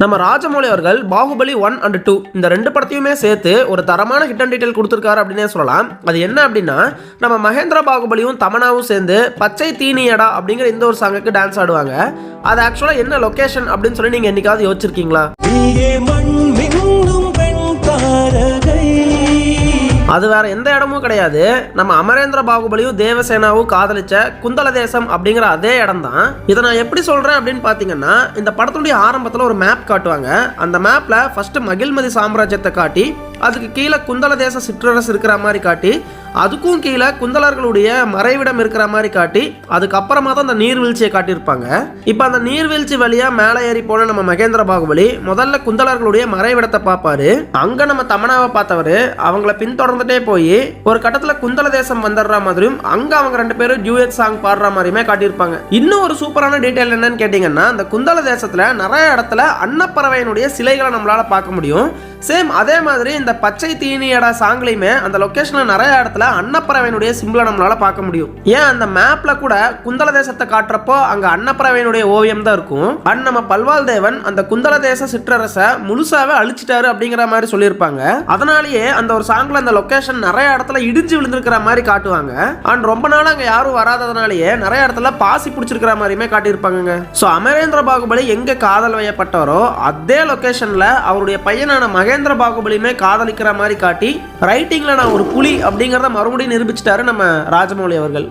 நம்ம ராஜமௌலி அவர்கள் பாகுபலி 1 and 2 இந்த ரெண்டு படத்தையுமே சேர்த்து ஒரு தரமான ஹிட் அண்ட் டீடைல் கொடுத்துருக்காரு அப்படின்னே சொல்லலாம். அது என்ன அப்படின்னா, நம்ம மகேந்திர பாகுபலியும் தமனாவும் சேர்ந்து பச்சை தீனியடா அப்படிங்கிற இந்த ஒரு சாங்குக்கு டான்ஸ் ஆடுவாங்க. அது ஆக்சுவலா என்ன லொகேஷன் அப்படின்னு சொல்லி நீங்க என்னைக்காவது யோசிச்சிருக்கீங்களா? அது வேற எந்த இடமும் கிடையாது, நம்ம அமரேந்திர பாகுபலியும் தேவசேனாவும் காதலிச்ச குந்தல தேசம் அப்படிங்கிற அதே இடம் தான். இதை நான் எப்படி சொல்றேன் அப்படின்னு பாத்தீங்கன்னா, இந்த படத்துடைய ஆரம்பத்துல ஒரு மேப் காட்டுவாங்க. அந்த மேப்ல ஃபர்ஸ்ட் மகிழ்மதி சாம்ராஜ்யத்தை காட்டி, அதுக்கு கீழே குந்தல தேச சிற்றரசு இருக்கிற மாதிரி காட்டி, அதுக்கும் கீழே குந்தலர்களுடைய மறைவிடம் இருக்கிற மாதிரி காட்டி, அதுக்கப்புறமா தான் அந்த நீர்வீழ்ச்சியை காட்டியிருப்பாங்க. இப்போ அந்த நீர்வீழ்ச்சி வழியா மேலே ஏறி போன நம்ம மகேந்திர பாகுபலி முதல்ல குந்தலர்களுடைய மறைவிடத்தை பார்ப்பாரு. அங்க நம்ம தமனாவை பார்த்தவரு அவங்கள பின்தொடர்ந்துட்டே போய் ஒரு கட்டத்துல குந்தல தேசம் வந்துடுற மாதிரியும் அங்க அவங்க ரெண்டு பேரும் டியூயட் சாங் பாடுற மாதிரியுமே காட்டியிருப்பாங்க. இன்னும் ஒரு சூப்பரான டீடைல் என்னன்னு கேட்டீங்கன்னா, அந்த குந்தல தேசத்துல நிறைய இடத்துல அன்னப்பறவையினுடைய சிலைகளை நம்மளால பார்க்க முடியும். சேம் அதே மாதிரி இந்த பச்சை தீனியடா சாங்லையுமே அந்த லொகேஷன்ல நிறைய இடத்துல அன்னப்பறவையினுடைய சிம்பிளை நம்மளால பார்க்க முடியும். ஏன் அந்த மேப்ல கூட குந்தல தேசத்தை காட்டுறப்போ அங்க அன்னப்பறவையினுடைய ஓவியம் தான் இருக்கும். அண்ட் நம்ம பல்வாள் தேவன் அந்த குந்தல தேச சிற்றரசை முழுசாவே அழிச்சிட்டாரு அப்படிங்கிற மாதிரி சொல்லியிருப்பாங்க. அதனாலேயே அந்த ஒரு சாங்ல அந்த லொகேஷன் நிறைய இடத்துல இடிஞ்சு விழுந்திருக்கிற மாதிரி காட்டுவாங்க. அண்ட் ரொம்ப நாள் அங்க யாரும் வராததுனாலேயே நிறைய இடத்துல பாசி பிடிச்சிருக்கிற மாதிரியுமே காட்டியிருப்பாங்க. ஸோ அமரேந்திர பாகுபலி எங்க காதல் வயப்பட்டாரோ அதே லொகேஷன்ல அவருடைய பையனான மகேந்திர பாகுபலியுமே காதலிக்கிற மாதிரி காட்டி ரைட்டிங்ல நான் ஒரு புலி அப்படிங்கறத மறுபடியும் நிரூபிச்சிட்டாரு நம்ம ராஜமௌலி அவர்கள்.